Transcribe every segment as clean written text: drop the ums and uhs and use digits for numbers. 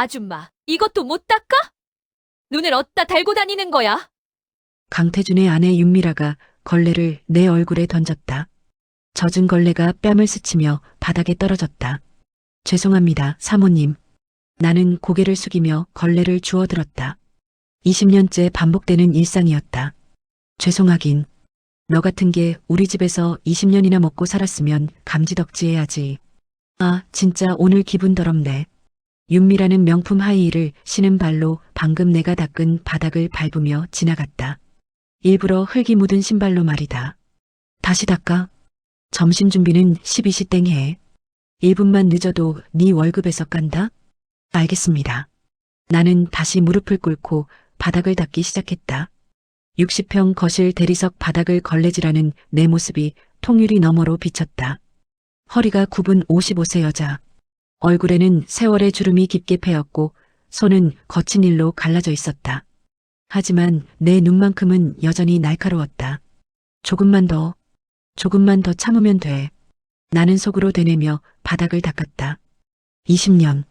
아줌마, 이것도 못 닦아? 눈을 어디다 달고 다니는 거야? 강태준의 아내 윤미라가 걸레를 내 얼굴에 던졌다. 젖은 걸레가 뺨을 스치며 바닥에 떨어졌다. 죄송합니다, 사모님. 나는 고개를 숙이며 걸레를 주워들었다. 20년째 반복되는 일상이었다. 죄송하긴. 너 같은 게 우리 집에서 20년이나 먹고 살았으면 감지덕지해야지. 아, 진짜 오늘 기분 더럽네. 윤미라는 명품 하이힐을 신은 발로 방금 내가 닦은 바닥을 밟으며 지나갔다. 일부러 흙이 묻은 신발로 말이다. 다시 닦아. 점심 준비는 12시 땡 해. 1분만 늦어도 네 월급에서 깐다? 알겠습니다. 나는 다시 무릎을 꿇고 바닥을 닦기 시작했다. 60평 거실 대리석 바닥을 걸레질하는 내 모습이 통유리 너머로 비쳤다. 허리가 굽은 55세 여자. 얼굴에는 세월의 주름이 깊게 패였고 손은 거친 일로 갈라져 있었다. 하지만 내 눈만큼은 여전히 날카로웠다. 조금만 더 참으면 돼. 나는 속으로 되뇌며 바닥을 닦았다. 20년.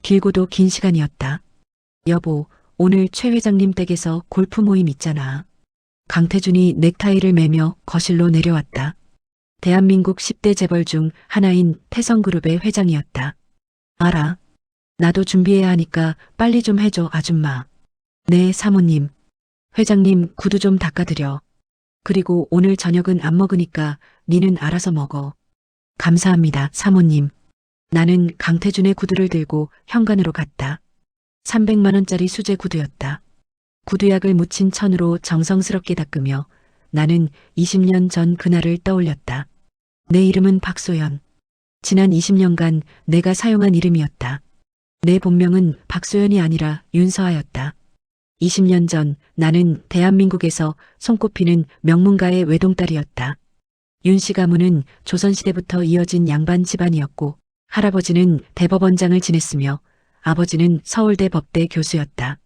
길고도 긴 시간이었다. 여보, 오늘 최 회장님 댁에서 골프 모임 있잖아. 강태준이 넥타이를 매며 거실로 내려왔다. 대한민국 10대 재벌 중 하나인 태성그룹의 회장이었다. 알아. 나도 준비해야 하니까 빨리 좀 해줘, 아줌마. 네, 사모님. 회장님 구두 좀 닦아드려. 그리고 오늘 저녁은 안 먹으니까 니는 알아서 먹어. 감사합니다, 사모님. 나는 강태준의 구두를 들고 현관으로 갔다. 300만 원짜리 수제 구두였다. 구두약을 묻힌 천으로 정성스럽게 닦으며 나는 20년 전 그날을 떠올렸다. 내 이름은 박소연. 지난 20년간 내가 사용한 이름이었다. 내 본명은 박소연이 아니라 윤서아였다. 20년 전 나는 대한민국에서 손꼽히는 명문가의 외동딸이었다. 윤 씨 가문은 조선시대부터 이어진 양반 집안이었고 할아버지는 대법원장을 지냈으며 아버지는 서울대 법대 교수였다.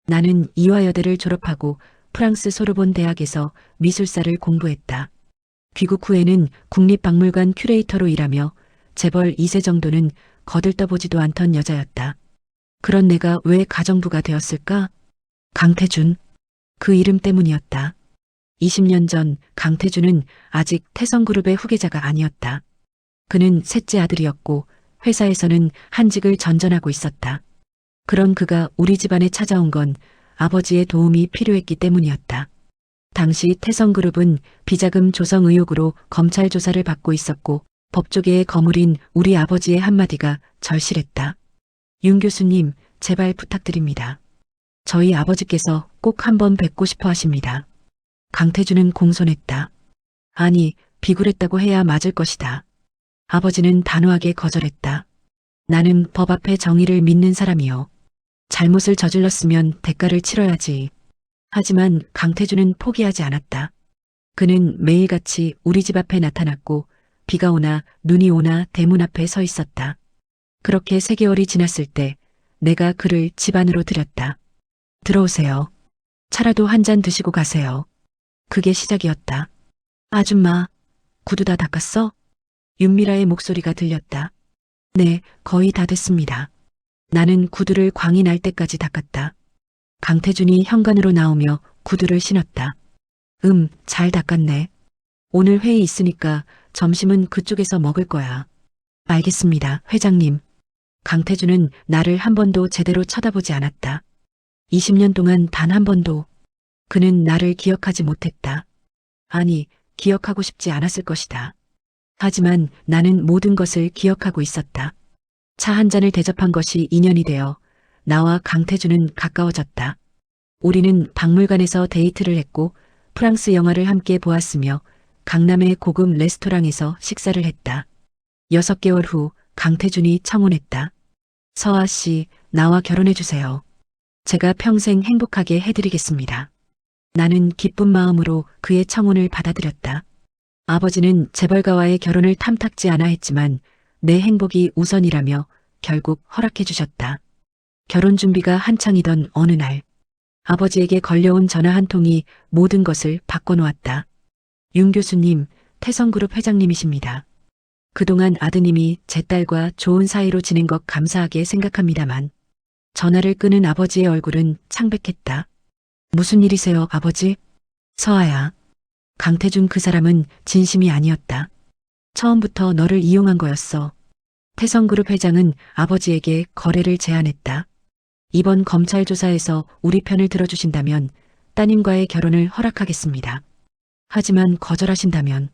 나는 이화여대를 졸업하고 프랑스 소르본 대학에서 미술사를 공부했다. 귀국 후에는 국립박물관 큐레이터로 일하며 재벌 2세 정도는 거들떠보지도 않던 여자였다. 그런 내가 왜 가정부가 되었을까? 강태준. 그 이름 때문이었다. 20년 전 강태준은 아직 태성그룹의 후계자가 아니었다. 그는 셋째 아들이었고 회사에서는 한직을 전전하고 있었다. 그런 그가 우리 집안에 찾아온 건 아버지의 도움이 필요했기 때문이었다. 당시 태성그룹은 비자금 조성 의혹으로 검찰 조사를 받고 있었고 법조계의 거물인 우리 아버지의 한마디가 절실했다. 윤 교수님, 제발 부탁드립니다. 저희 아버지께서 꼭 한번 뵙고 싶어 하십니다. 강태준은 공손했다. 아니, 비굴했다고 해야 맞을 것이다. 아버지는 단호하게 거절했다. 나는 법 앞에 정의를 믿는 사람이요. 잘못을 저질렀으면 대가를 치러야지. 하지만 강태준은 포기하지 않았다. 그는 매일같이 우리 집 앞에 나타났고 비가 오나 눈이 오나 대문 앞에 서 있었다. 그렇게 3개월이 지났을 때 내가 그를 집 안으로 들였다. 들어오세요. 차라도 한 잔 드시고 가세요. 그게 시작이었다. 아줌마, 구두 다 닦았어? 윤미라의 목소리가 들렸다. 네, 거의 다 됐습니다. 나는 구두를 광이 날 때까지 닦았다. 강태준이 현관으로 나오며 구두를 신었다. 잘 닦았네. 오늘 회의 있으니까 점심은 그쪽에서 먹을 거야. 알겠습니다, 회장님. 강태준은 나를 한 번도 제대로 쳐다보지 않았다. 20년 동안 단 한 번도 그는 나를 기억하지 못했다. 아니, 기억하고 싶지 않았을 것이다. 하지만 나는 모든 것을 기억하고 있었다. 차 한 잔을 대접한 것이 인연이 되어 나와 강태준은 가까워졌다. 우리는 박물관에서 데이트를 했고 프랑스 영화를 함께 보았으며 강남의 고급 레스토랑에서 식사를 했다. 6개월 후 강태준이 청혼했다. 서아 씨, 나와 결혼해주세요. 제가 평생 행복하게 해드리겠습니다. 나는 기쁜 마음으로 그의 청혼을 받아들였다. 아버지는 재벌가와의 결혼을 탐탁지 않아 했지만 내 행복이 우선이라며 결국 허락해 주셨다. 결혼 준비가 한창이던 어느 날 아버지에게 걸려온 전화 한 통이 모든 것을 바꿔놓았다. 윤 교수님, 태성그룹 회장님이십니다. 그동안 아드님이 제 딸과 좋은 사이로 지낸 것 감사하게 생각합니다만 전화를 끄는 아버지의 얼굴은 창백했다. 무슨 일이세요, 아버지? 서아야. 강태준 그 사람은 진심이 아니었다. 처음부터 너를 이용한 거였어. 태성그룹 회장은 아버지에게 거래를 제안했다. 이번 검찰 조사에서 우리 편을 들어주신다면 따님과의 결혼을 허락하겠습니다. 하지만 거절하신다면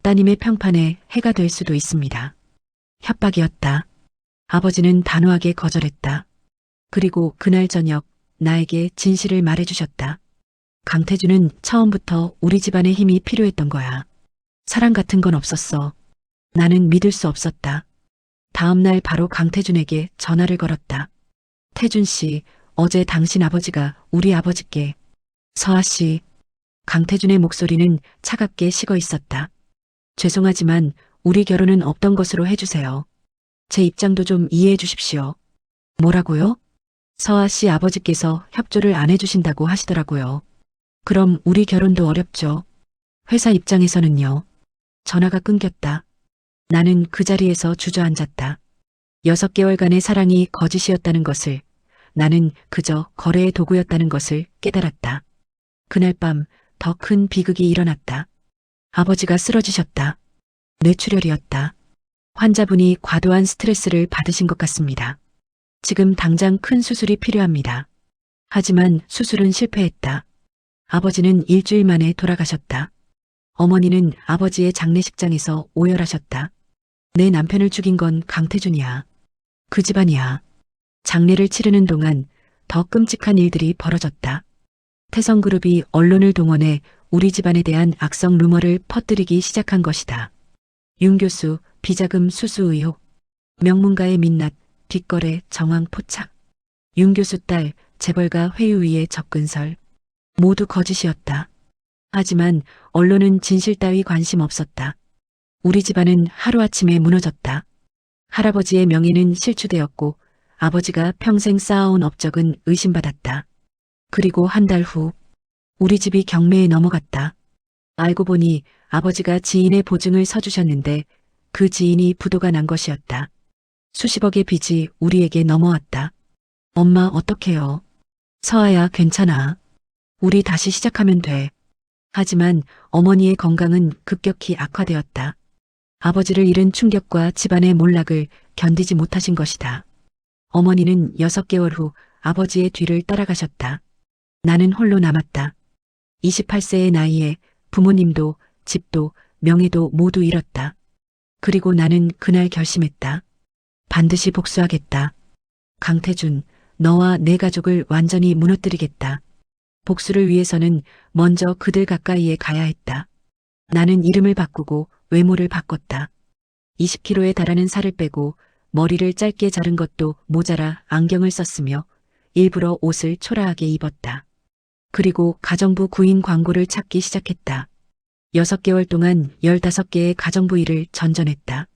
따님의 평판에 해가 될 수도 있습니다. 협박이었다. 아버지는 단호하게 거절했다. 그리고 그날 저녁 나에게 진실을 말해주셨다. 강태준은 처음부터 우리 집안의 힘이 필요했던 거야. 사랑 같은 건 없었어. 나는 믿을 수 없었다. 다음 날 바로 강태준에게 전화를 걸었다. 태준 씨, 어제 당신 아버지가 우리 아버지께. 서아 씨. 강태준의 목소리는 차갑게 식어 있었다. 죄송하지만 우리 결혼은 없던 것으로 해주세요. 제 입장도 좀 이해해 주십시오. 뭐라고요? 서아 씨 아버지께서 협조를 안 해주신다고 하시더라고요. 그럼 우리 결혼도 어렵죠. 회사 입장에서는요. 전화가 끊겼다. 나는 그 자리에서 주저앉았다. 6개월간의 사랑이 거짓이었다는 것을, 나는 그저 거래의 도구였다는 것을 깨달았다. 그날 밤 더 큰 비극이 일어났다. 아버지가 쓰러지셨다. 뇌출혈이었다. 환자분이 과도한 스트레스를 받으신 것 같습니다. 지금 당장 큰 수술이 필요합니다. 하지만 수술은 실패했다. 아버지는 일주일 만에 돌아가셨다. 어머니는 아버지의 장례식장에서 오열하셨다. 내 남편을 죽인 건 강태준이야. 그 집안이야. 장례를 치르는 동안 더 끔찍한 일들이 벌어졌다. 태성그룹이 언론을 동원해 우리 집안에 대한 악성 루머를 퍼뜨리기 시작한 것이다. 윤 교수, 비자금 수수 의혹, 명문가의 민낯, 빚거래 정황 포착, 윤 교수 딸, 재벌가 회유위의 접근설, 모두 거짓이었다. 하지만 언론은 진실 따위 관심 없었다. 우리 집안은 하루아침에 무너졌다. 할아버지의 명예는 실추되었고 아버지가 평생 쌓아온 업적은 의심받았다. 그리고 한 달 후 우리 집이 경매에 넘어갔다. 알고 보니 아버지가 지인의 보증을 서주셨는데 그 지인이 부도가 난 것이었다. 수십억의 빚이 우리에게 넘어왔다. 엄마 어떡해요? 서아야 괜찮아. 우리 다시 시작하면 돼. 하지만 어머니의 건강은 급격히 악화되었다. 아버지를 잃은 충격과 집안의 몰락을 견디지 못하신 것이다. 어머니는 6개월 후 아버지의 뒤를 따라가셨다. 나는 홀로 남았다. 28세의 나이에 부모님도 집도 명예도 모두 잃었다. 그리고 나는 그날 결심했다. 반드시 복수하겠다. 강태준, 너와 내 가족을 완전히 무너뜨리겠다. 복수를 위해서는 먼저 그들 가까이에 가야 했다. 나는 이름을 바꾸고 외모를 바꿨다. 20kg에 달하는 살을 빼고 머리를 짧게 자른 것도 모자라 안경을 썼으며 일부러 옷을 초라하게 입었다. 그리고 가정부 구인 광고를 찾기 시작했다. 6개월 동안 15개의 가정부 일을 전전했다.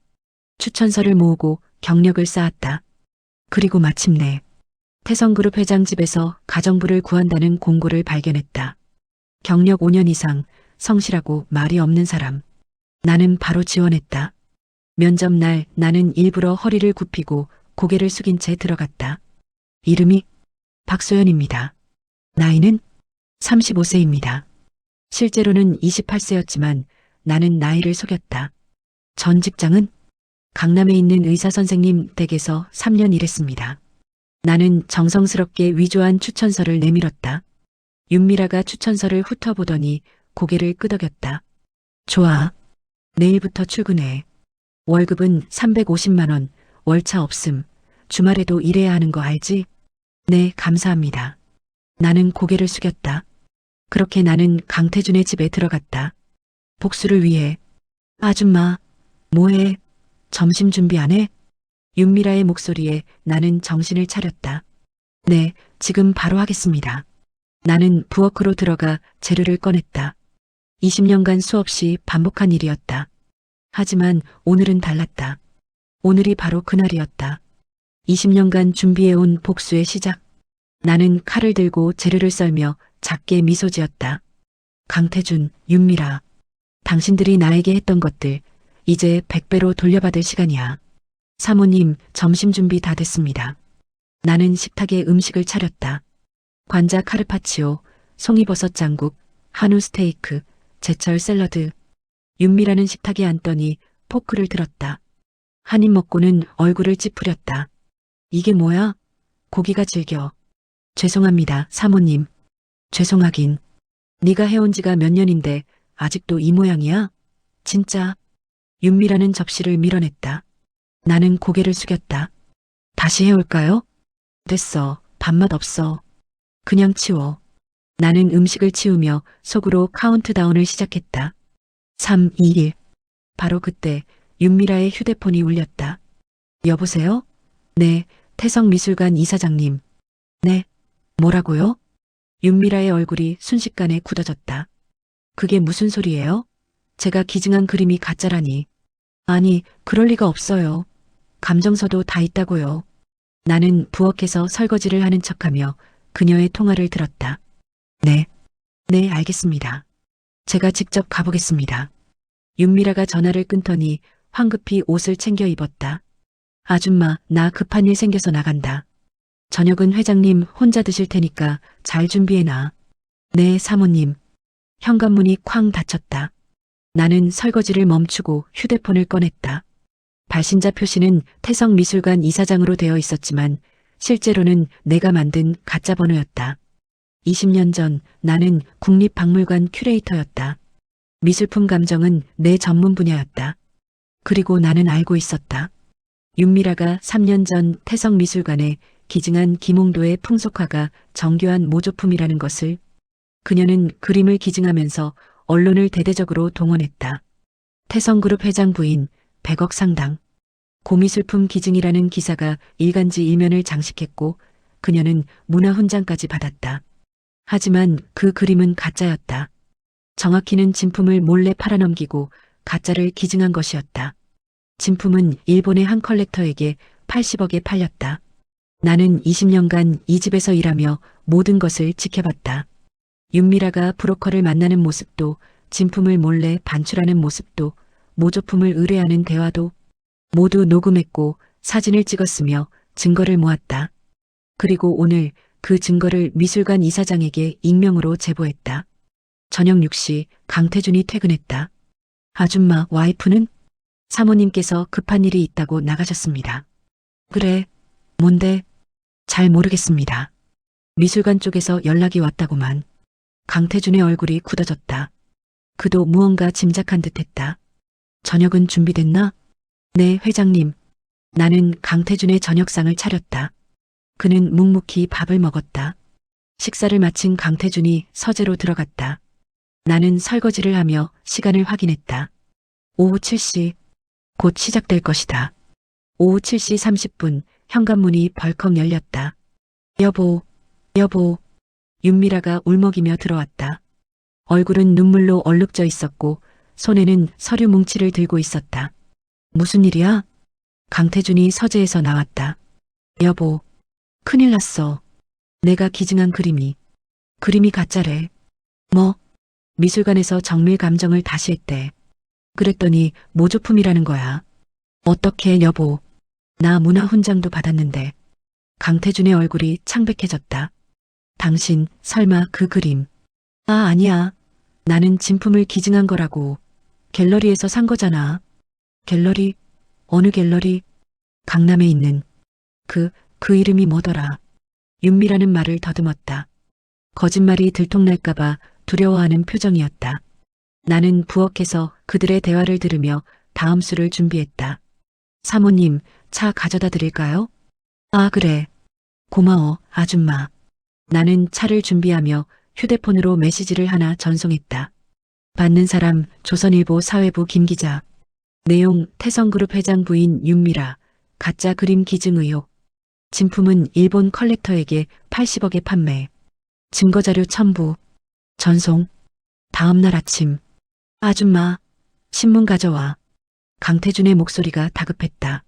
추천서를 모으고 경력을 쌓았다. 그리고 마침내 태성그룹 회장 집에서 가정부를 구한다는 공고를 발견했다. 경력 5년 이상, 성실하고 말이 없는 사람. 나는 바로 지원했다. 면접 날 나는 일부러 허리를 굽히고 고개를 숙인 채 들어갔다. 이름이 박소연입니다. 나이는 35세입니다. 실제로는 28세였지만 나는 나이를 속였다. 전 직장은 강남에 있는 의사 선생님 댁에서 3년 일했습니다. 나는 정성스럽게 위조한 추천서를 내밀었다. 윤미라가 추천서를 훑어보더니 고개를 끄덕였다. 좋아. 내일부터 출근해. 월급은 350만 원, 월차 없음. 주말에도 일해야 하는 거 알지? 네, 감사합니다. 나는 고개를 숙였다. 그렇게 나는 강태준의 집에 들어갔다. 복수를 위해. 아줌마, 뭐해? 점심 준비 안 해? 윤미라의 목소리에 나는 정신을 차렸다. 네, 지금 바로 하겠습니다. 나는 부엌으로 들어가 재료를 꺼냈다. 20년간 수없이 반복한 일이었다. 하지만 오늘은 달랐다. 오늘이 바로 그날이었다. 20년간 준비해온 복수의 시작. 나는 칼을 들고 재료를 썰며 작게 미소 지었다. 강태준, 윤미라. 당신들이 나에게 했던 것들 이제 100배로 돌려받을 시간이야. 사모님, 점심 준비 다 됐습니다. 나는 식탁에 음식을 차렸다. 관자 카르파치오, 송이버섯 장국, 한우 스테이크, 제철 샐러드. 윤미라는 식탁에 앉더니 포크를 들었다. 한 입 먹고는 얼굴을 찌푸렸다. 이게 뭐야? 고기가 질겨. 죄송합니다, 사모님. 죄송하긴. 네가 해온 지가 몇 년인데 아직도 이 모양이야? 진짜. 윤미라는 접시를 밀어냈다. 나는 고개를 숙였다. 다시 해올까요? 됐어. 밥맛 없어. 그냥 치워. 나는 음식을 치우며 속으로 카운트다운을 시작했다. 3, 2, 1. 바로 그때 윤미라의 휴대폰이 울렸다. 여보세요? 네, 태성미술관 이사장님. 네. 뭐라고요? 윤미라의 얼굴이 순식간에 굳어졌다. 그게 무슨 소리예요? 제가 기증한 그림이 가짜라니. 아니, 그럴 리가 없어요. 감정서도 다 있다고요. 나는 부엌에서 설거지를 하는 척하며 그녀의 통화를 들었다. 네. 네, 알겠습니다. 제가 직접 가보겠습니다. 윤미라가 전화를 끊더니 황급히 옷을 챙겨 입었다. 아줌마, 나 급한 일 생겨서 나간다. 저녁은 회장님 혼자 드실 테니까 잘 준비해놔. 네, 사모님. 현관문이 쾅 닫혔다. 나는 설거지를 멈추고 휴대폰을 꺼냈다. 발신자 표시는 태성미술관 이사장으로 되어 있었지만 실제로는 내가 만든 가짜 번호였다. 20년 전 나는 국립박물관 큐레이터였다. 미술품 감정은 내 전문 분야였다. 그리고 나는 알고 있었다. 윤미라가 3년 전 태성미술관에 기증한 김홍도의 풍속화가 정교한 모조품이라는 것을. 그녀는 그림을 기증하면서 언론을 대대적으로 동원했다. 태성그룹 회장 부인 100억 상당. 고미술품 기증이라는 기사가 일간지 일면을 장식했고 그녀는 문화훈장까지 받았다. 하지만 그 그림은 가짜였다. 정확히는 진품을 몰래 팔아넘기고 가짜를 기증한 것이었다. 진품은 일본의 한 컬렉터에게 80억에 팔렸다. 나는 20년간 이 집에서 일하며 모든 것을 지켜봤다. 윤미라가 브로커를 만나는 모습도, 진품을 몰래 반출하는 모습도, 모조품을 의뢰하는 대화도 모두 녹음했고 사진을 찍었으며 증거를 모았다. 그리고 오늘 그 증거를 미술관 이사장에게 익명으로 제보했다. 저녁 6시 강태준이 퇴근했다. 아줌마, 와이프는? 사모님께서 급한 일이 있다고 나가셨습니다. 그래, 뭔데? 잘 모르겠습니다. 미술관 쪽에서 연락이 왔다고만. 강태준의 얼굴이 굳어졌다. 그도 무언가 짐작한 듯했다. 저녁은 준비됐나? 네, 회장님. 나는 강태준의 저녁상을 차렸다. 그는 묵묵히 밥을 먹었다. 식사를 마친 강태준이 서재로 들어갔다. 나는 설거지를 하며 시간을 확인했다. 오후 7시. 곧 시작될 것이다. 오후 7시 30분 현관문이 벌컥 열렸다. 여보, 여보. 윤미라가 울먹이며 들어왔다. 얼굴은 눈물로 얼룩져 있었고 손에는 서류 뭉치를 들고 있었다. 무슨 일이야? 강태준이 서재에서 나왔다. 여보, 큰일 났어. 내가 기증한 그림이 가짜래. 뭐? 미술관에서 정밀 감정을 다시 했대. 그랬더니 모조품이라는 거야. 어떻게, 여보? 나 문화훈장도 받았는데. 강태준의 얼굴이 창백해졌다. 당신 설마 그 그림? 아, 아니야. 나는 진품을 기증한 거라고. 갤러리에서 산 거잖아. 갤러리? 어느 갤러리? 강남에 있는. 그 이름이 뭐더라? 윤미라는 말을 더듬었다. 거짓말이 들통날까봐 두려워하는 표정이었다. 나는 부엌에서 그들의 대화를 들으며 다음 수를 준비했다. 사모님, 차 가져다 드릴까요? 아, 그래. 고마워, 아줌마. 나는 차를 준비하며 휴대폰으로 메시지를 하나 전송했다. 받는 사람 조선일보 사회부 김 기자. 내용 태성그룹 회장 부인 윤미라. 가짜 그림 기증 의혹. 진품은 일본 컬렉터에게 80억에 판매. 증거자료 첨부. 전송. 다음 날 아침. 아줌마, 신문 가져와. 강태준의 목소리가 다급했다.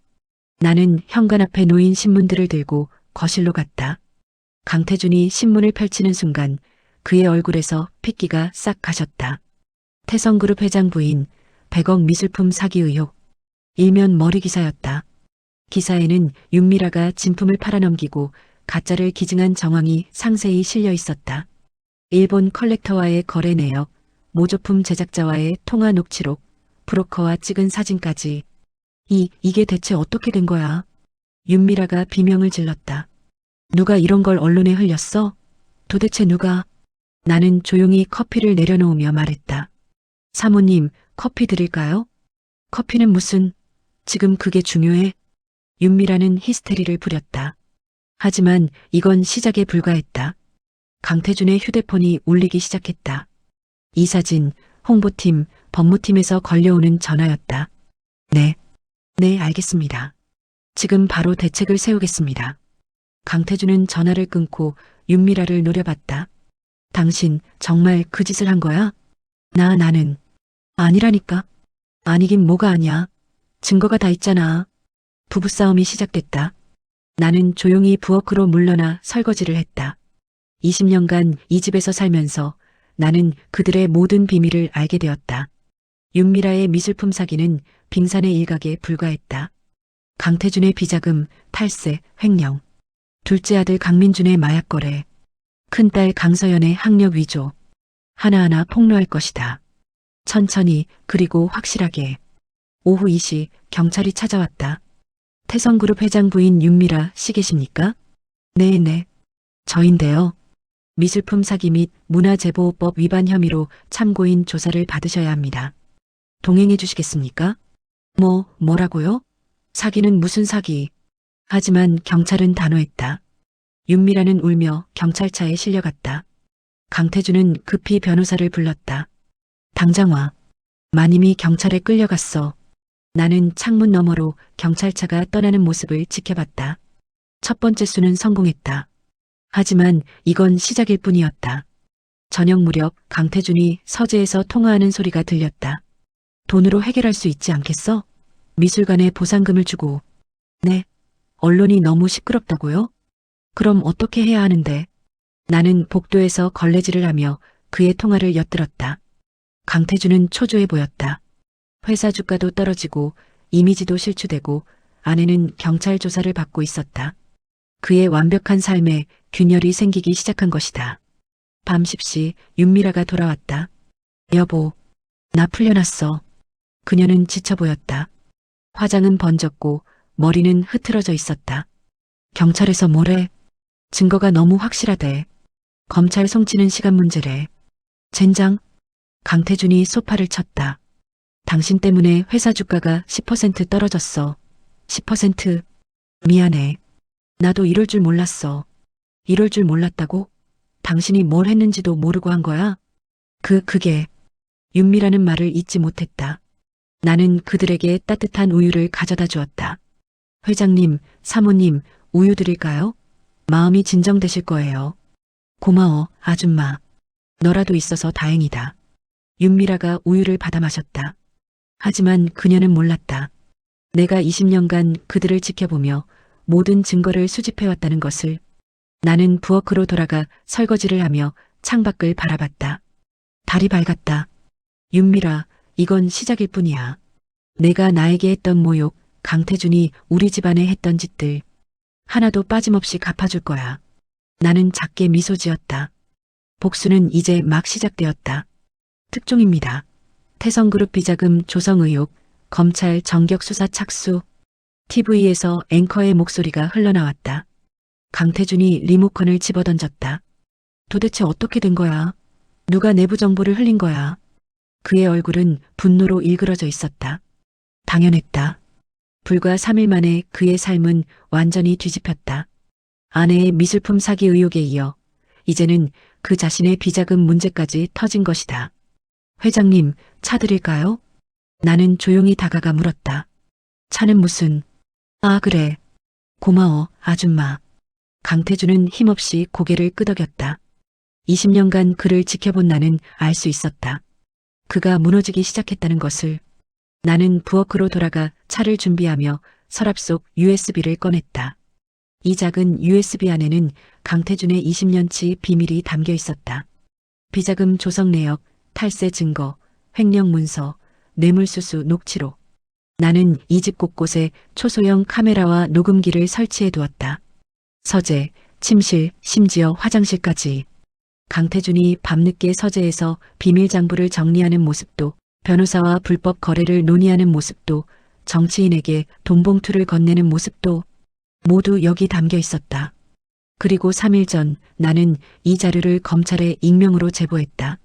나는 현관 앞에 놓인 신문들을 들고 거실로 갔다. 강태준이 신문을 펼치는 순간 그의 얼굴에서 핏기가 싹 가셨다. 태성그룹 회장 부인 100억 미술품 사기 의혹. 일면 머리 기사였다. 기사에는 윤미라가 진품을 팔아넘기고 가짜를 기증한 정황이 상세히 실려 있었다. 일본 컬렉터와의 거래 내역, 모조품 제작자와의 통화 녹취록, 브로커와 찍은 사진까지. 이게 대체 어떻게 된 거야? 윤미라가 비명을 질렀다. 누가 이런 걸 언론에 흘렸어? 도대체 누가? 나는 조용히 커피를 내려놓으며 말했다. 사모님, 커피 드릴까요? 커피는 무슨, 지금 그게 중요해? 윤미라는 히스테리를 부렸다. 하지만 이건 시작에 불과했다. 강태준의 휴대폰이 울리기 시작했다. 이 사진, 홍보팀, 법무팀에서 걸려오는 전화였다. 네, 알겠습니다. 지금 바로 대책을 세우겠습니다. 강태준은 전화를 끊고 윤미라를 노려봤다. 당신 정말 그 짓을 한 거야? 나는. 아니라니까. 아니긴 뭐가 아니야. 증거가 다 있잖아. 부부싸움이 시작됐다. 나는 조용히 부엌으로 물러나 설거지를 했다. 20년간 이 집에서 살면서 나는 그들의 모든 비밀을 알게 되었다. 윤미라의 미술품 사기는 빙산의 일각에 불과했다. 강태준의 비자금, 탈세, 횡령. 둘째 아들 강민준의 마약 거래. 큰딸 강서연의 학력 위조. 하나하나 폭로할 것이다. 천천히 그리고 확실하게. 오후 2시 경찰이 찾아왔다. 태성그룹 회장 부인 윤미라 씨 계십니까? 네. 저인데요. 미술품 사기 및 문화재보호법 위반 혐의로 참고인 조사를 받으셔야 합니다. 동행해 주시겠습니까? 뭐라고요? 사기는 무슨 사기? 하지만 경찰은 단호했다. 윤미라는 울며 경찰차에 실려갔다. 강태준은 급히 변호사를 불렀다. 당장 와. 마님이 경찰에 끌려갔어. 나는 창문 너머로 경찰차가 떠나는 모습을 지켜봤다. 첫 번째 수는 성공했다. 하지만 이건 시작일 뿐이었다. 저녁 무렵 강태준이 서재에서 통화하는 소리가 들렸다. 돈으로 해결할 수 있지 않겠어? 미술관에 보상금을 주고. 네. 언론이 너무 시끄럽다고요? 그럼 어떻게 해야 하는데? 나는 복도에서 걸레질을 하며 그의 통화를 엿들었다. 강태준은 초조해 보였다. 회사 주가도 떨어지고 이미지도 실추되고 아내는 경찰 조사를 받고 있었다. 그의 완벽한 삶에 균열이 생기기 시작한 것이다. 밤 10시 윤미라가 돌아왔다. 여보, 나 풀려났어. 그녀는 지쳐 보였다. 화장은 번졌고 머리는 흐트러져 있었다. 경찰에서 뭐래? 증거가 너무 확실하대. 검찰 송치는 시간 문제래. 젠장. 강태준이 소파를 쳤다. 당신 때문에 회사 주가가 10% 떨어졌어. 10%? 미안해. 나도 이럴 줄 몰랐어. 이럴 줄 몰랐다고? 당신이 뭘 했는지도 모르고 한 거야? 그게. 윤미라는 말을 잊지 못했다. 나는 그들에게 따뜻한 우유를 가져다 주었다. 회장님, 사모님, 우유 드릴까요? 마음이 진정되실 거예요. 고마워, 아줌마. 너라도 있어서 다행이다. 윤미라가 우유를 받아 마셨다. 하지만 그녀는 몰랐다. 내가 20년간 그들을 지켜보며 모든 증거를 수집해왔다는 것을. 나는 부엌으로 돌아가 설거지를 하며 창밖을 바라봤다. 달이 밝았다. 윤미라, 이건 시작일 뿐이야. 내가 나에게 했던 모욕, 강태준이 우리 집안에 했던 짓들. 하나도 빠짐없이 갚아줄 거야. 나는 작게 미소 지었다. 복수는 이제 막 시작되었다. 특종입니다. 태성그룹 비자금 조성 의혹, 검찰 전격 수사 착수. TV에서 앵커의 목소리가 흘러나왔다. 강태준이 리모컨을 집어던졌다. 도대체 어떻게 된 거야? 누가 내부 정보를 흘린 거야? 그의 얼굴은 분노로 일그러져 있었다. 당연했다. 불과 3일 만에 그의 삶은 완전히 뒤집혔다. 아내의 미술품 사기 의혹에 이어 이제는 그 자신의 비자금 문제까지 터진 것이다. 회장님, 차 드릴까요? 나는 조용히 다가가 물었다. 차는 무슨... 아, 그래. 고마워, 아줌마. 강태준은 힘없이 고개를 끄덕였다. 20년간 그를 지켜본 나는 알 수 있었다. 그가 무너지기 시작했다는 것을. 나는 부엌으로 돌아가 차를 준비하며 서랍 속 USB를 꺼냈다. 이 작은 USB 안에는 강태준의 20년치 비밀이 담겨 있었다. 비자금 조성 내역, 탈세 증거, 횡령 문서, 뇌물수수 녹취록. 나는 이 집 곳곳에 초소형 카메라와 녹음기를 설치해 두었다. 서재, 침실, 심지어 화장실까지. 강태준이 밤늦게 서재에서 비밀 장부를 정리하는 모습도, 변호사와 불법 거래를 논의하는 모습도, 정치인에게 돈봉투를 건네는 모습도 모두 여기 담겨 있었다. 그리고 3일 전 나는 이 자료를 검찰에 익명으로 제보했다.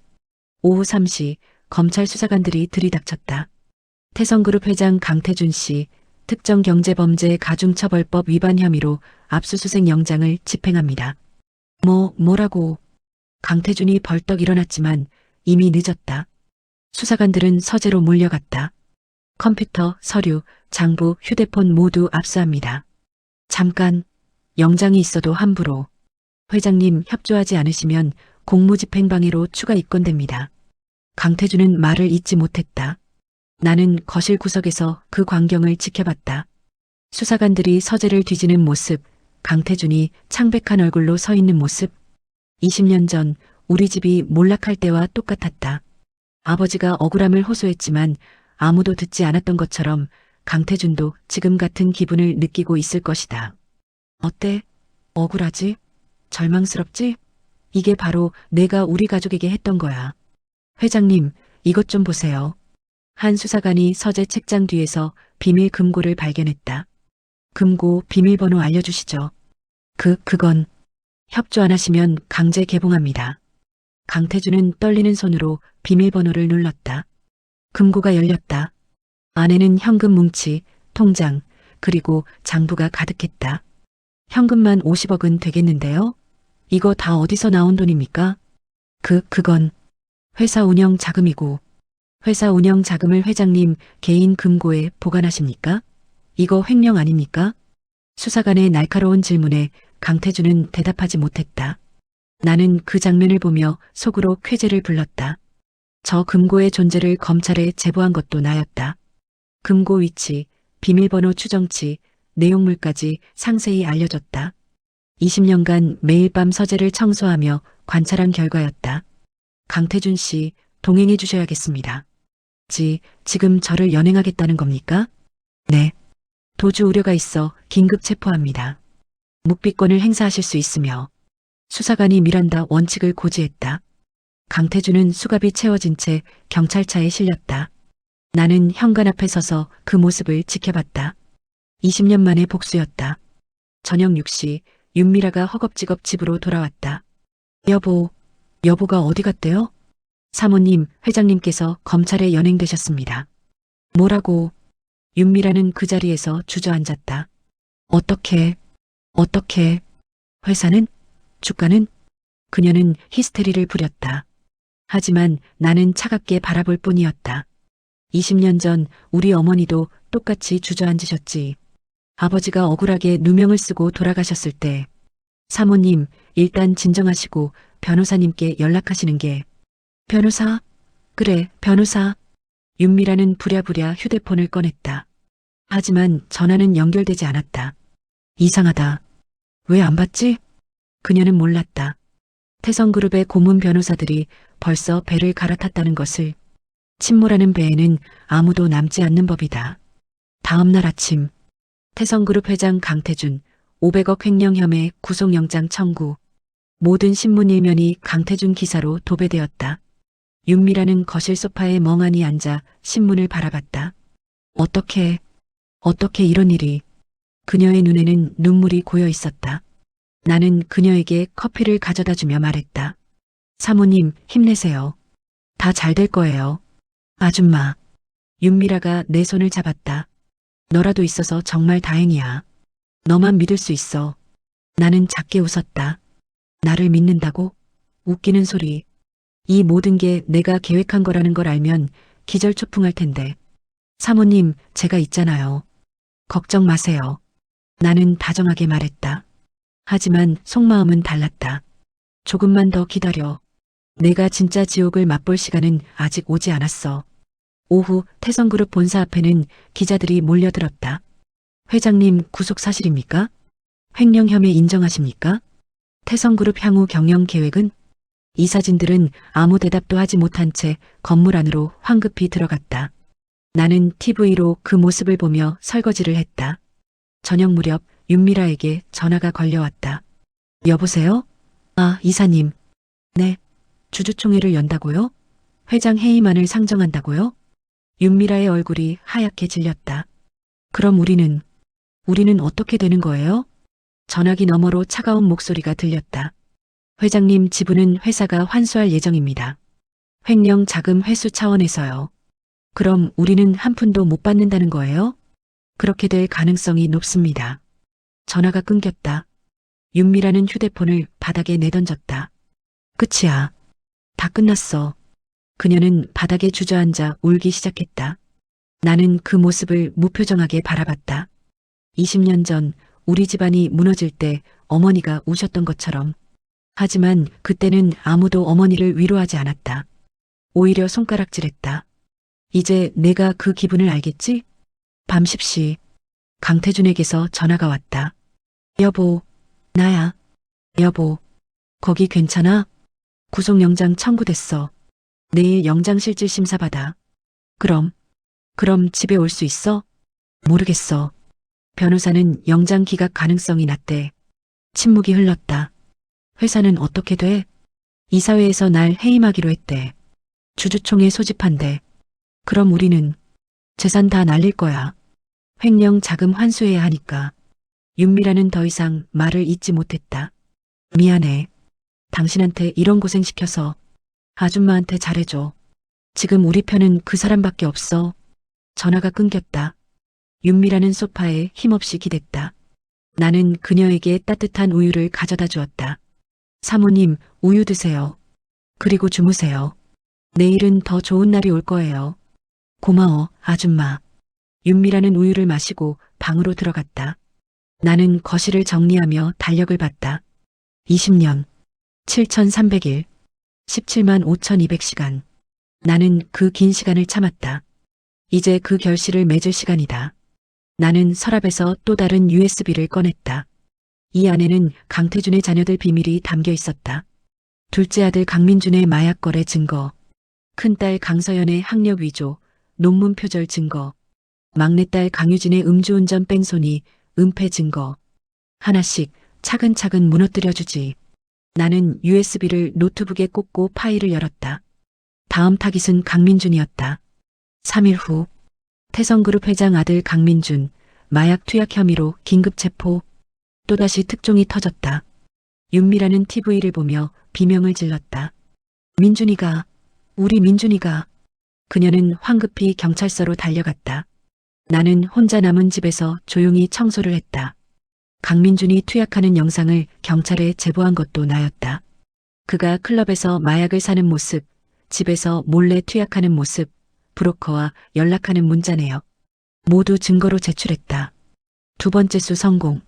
오후 3시 검찰 수사관들이 들이닥쳤다. 태성그룹 회장 강태준 씨 특정경제범죄 가중처벌법 위반 혐의로 압수수색 영장을 집행합니다. 뭐라고? 강태준이 벌떡 일어났지만 이미 늦었다. 수사관들은 서재로 몰려갔다. 컴퓨터, 서류, 장부, 휴대폰 모두 압수합니다. 잠깐, 영장이 있어도 함부로. 회장님 협조하지 않으시면 공무집행방해로 추가 입건됩니다. 강태준은 말을 잇지 못했다. 나는 거실 구석에서 그 광경을 지켜봤다. 수사관들이 서재를 뒤지는 모습, 강태준이 창백한 얼굴로 서 있는 모습. 20년 전 우리 집이 몰락할 때와 똑같았다. 아버지가 억울함을 호소했지만 아무도 듣지 않았던 것처럼 강태준도 지금 같은 기분을 느끼고 있을 것이다. 어때? 억울하지? 절망스럽지? 이게 바로 내가 우리 가족에게 했던 거야. 회장님, 이것 좀 보세요. 한 수사관이 서재 책장 뒤에서 비밀 금고를 발견했다. 금고 비밀번호 알려주시죠. 그건 협조 안 하시면 강제 개봉합니다. 강태준은 떨리는 손으로 비밀번호를 눌렀다. 금고가 열렸다. 안에는 현금 뭉치, 통장, 그리고 장부가 가득했다. 현금만 50억은 되겠는데요? 이거 다 어디서 나온 돈입니까? 그건 회사 운영 자금이고, 회사 운영 자금을 회장님 개인 금고에 보관하십니까? 이거 횡령 아닙니까? 수사관의 날카로운 질문에 강태준은 대답하지 못했다. 나는 그 장면을 보며 속으로 쾌재를 불렀다. 저 금고의 존재를 검찰에 제보한 것도 나였다. 금고 위치, 비밀번호 추정치, 내용물까지 상세히 알려줬다. 20년간 매일 밤 서재를 청소하며 관찰한 결과였다. 강태준 씨, 동행해 주셔야겠습니다. 지금 저를 연행하겠다는 겁니까? 네. 도주 우려가 있어 긴급 체포합니다. 묵비권을 행사하실 수 있으며. 수사관이 미란다 원칙을 고지했다. 강태준은 수갑이 채워진 채 경찰차에 실렸다. 나는 현관 앞에 서서 그 모습을 지켜봤다. 20년 만의 복수였다. 저녁 6시 윤미라가 허겁지겁 집으로 돌아왔다. 여보가 어디 갔대요? 사모님, 회장님께서 검찰에 연행되셨습니다. 뭐라고? 윤미라는 그 자리에서 주저앉았다. 어떻게? 회사는? 주가는? 그녀는 히스테리를 부렸다. 하지만 나는 차갑게 바라볼 뿐이었다. 20년 전 우리 어머니도 똑같이 주저앉으셨지. 아버지가 억울하게 누명을 쓰고 돌아가셨을 때. 사모님, 일단 진정하시고 변호사님께 연락하시는 게. 변호사? 그래, 변호사. 윤미라는 부랴부랴 휴대폰을 꺼냈다. 하지만 전화는 연결되지 않았다. 이상하다. 왜 안 받지? 그녀는 몰랐다. 태성그룹의 고문 변호사들이 벌써 배를 갈아탔다는 것을. 침몰하는 배에는 아무도 남지 않는 법이다. 다음 날 아침, 태성그룹 회장 강태준 500억 횡령 혐의 구속영장 청구. 모든 신문 일면이 강태준 기사로 도배되었다. 윤미라는 거실 소파에 멍하니 앉아 신문을 바라봤다. 어떻게 이런 일이. 그녀의 눈에는 눈물이 고여 있었다. 나는 그녀에게 커피를 가져다 주며 말했다. 사모님, 힘내세요. 다 잘 될 거예요. 아줌마. 윤미라가 내 손을 잡았다. 너라도 있어서 정말 다행이야. 너만 믿을 수 있어. 나는 작게 웃었다. 나를 믿는다고? 웃기는 소리. 이 모든 게 내가 계획한 거라는 걸 알면 기절초풍할 텐데. 사모님, 제가 있잖아요. 걱정 마세요. 나는 다정하게 말했다. 하지만 속마음은 달랐다. 조금만 더 기다려. 내가 진짜 지옥을 맛볼 시간은 아직 오지 않았어. 오후 태성그룹 본사 앞에는 기자들이 몰려들었다. 회장님 구속 사실입니까? 횡령 혐의 인정하십니까? 태성그룹 향후 경영 계획은? 이 사진들은 아무 대답도 하지 못한 채 건물 안으로 황급히 들어갔다. 나는 TV로 그 모습을 보며 설거지를 했다. 저녁 무렵 윤미라에게 전화가 걸려왔다. 여보세요? 아, 이사님. 네. 주주총회를 연다고요? 회장 해임안을 상정한다고요? 윤미라의 얼굴이 하얗게 질렸다. 그럼 우리는 어떻게 되는 거예요? 전화기 너머로 차가운 목소리가 들렸다. 회장님 지분은 회사가 환수할 예정입니다. 횡령 자금 회수 차원에서요. 그럼 우리는 한 푼도 못 받는다는 거예요? 그렇게 될 가능성이 높습니다. 전화가 끊겼다. 윤미라는 휴대폰을 바닥에 내던졌다. 끝이야. 다 끝났어. 그녀는 바닥에 주저앉아 울기 시작했다. 나는 그 모습을 무표정하게 바라봤다. 20년 전 우리 집안이 무너질 때 어머니가 우셨던 것처럼. 하지만 그때는 아무도 어머니를 위로하지 않았다. 오히려 손가락질했다. 이제 내가 그 기분을 알겠지? 밤 10시 강태준에게서 전화가 왔다. 여보, 나야. 여보, 거기 괜찮아? 구속영장 청구됐어. 내일 영장실질 심사 받아. 그럼 집에 올 수 있어? 모르겠어. 변호사는 영장 기각 가능성이 낮대. 침묵이 흘렀다. 회사는 어떻게 돼? 이사회에서 날 해임하기로 했대. 주주총회 소집한대. 그럼 우리는 재산 다 날릴 거야. 횡령 자금 환수해야 하니까. 윤미라는 더 이상 말을 잇지 못했다. 미안해. 당신한테 이런 고생 시켜서. 아줌마한테 잘해줘. 지금 우리 편은 그 사람밖에 없어. 전화가 끊겼다. 윤미라는 소파에 힘없이 기댔다. 나는 그녀에게 따뜻한 우유를 가져다 주었다. 사모님, 우유 드세요. 그리고 주무세요. 내일은 더 좋은 날이 올 거예요. 고마워, 아줌마. 윤미라는 우유를 마시고 방으로 들어갔다. 나는 거실을 정리하며 달력을 봤다. 20년, 7,300일, 17만 5,200시간. 나는 그 긴 시간을 참았다. 이제 그 결실을 맺을 시간이다. 나는 서랍에서 또 다른 USB를 꺼냈다. 이 안에는 강태준의 자녀들 비밀이 담겨 있었다. 둘째 아들 강민준의 마약 거래 증거, 큰딸 강서연의 학력 위조, 논문 표절 증거, 막내딸 강유진의 음주운전 뺑소니, 은폐 증거. 하나씩 차근차근 무너뜨려주지. 나는 USB를 노트북에 꽂고 파일을 열었다. 다음 타깃은 강민준이었다. 3일 후 태성그룹 회장 아들 강민준, 마약 투약 혐의로 긴급 체포. 또다시 특종이 터졌다. 윤미라는 TV를 보며 비명을 질렀다. 민준이가, 우리 민준이가. 그녀는 황급히 경찰서로 달려갔다. 나는 혼자 남은 집에서 조용히 청소를 했다. 강민준이 투약하는 영상을 경찰에 제보한 것도 나였다. 그가 클럽에서 마약을 사는 모습, 집에서 몰래 투약하는 모습, 브로커와 연락하는 문자 내역. 모두 증거로 제출했다. 두 번째 수 성공.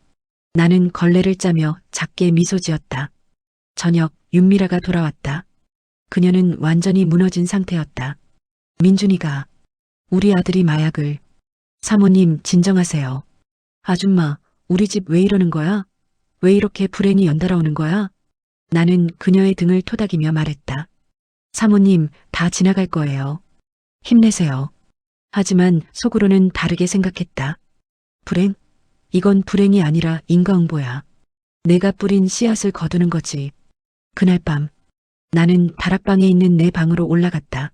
나는 걸레를 짜며 작게 미소 지었다. 저녁 윤미라가 돌아왔다. 그녀는 완전히 무너진 상태였다. 민준이가, 우리 아들이 마약을. 사모님 진정하세요. 아줌마, 우리 집 왜 이러는 거야? 왜 이렇게 불행이 연달아 오는 거야? 나는 그녀의 등을 토닥이며 말했다. 사모님, 다 지나갈 거예요. 힘내세요. 하지만 속으로는 다르게 생각했다. 불행? 이건 불행이 아니라 인과응보야. 내가 뿌린 씨앗을 거두는 거지. 그날 밤, 나는 다락방에 있는 내 방으로 올라갔다.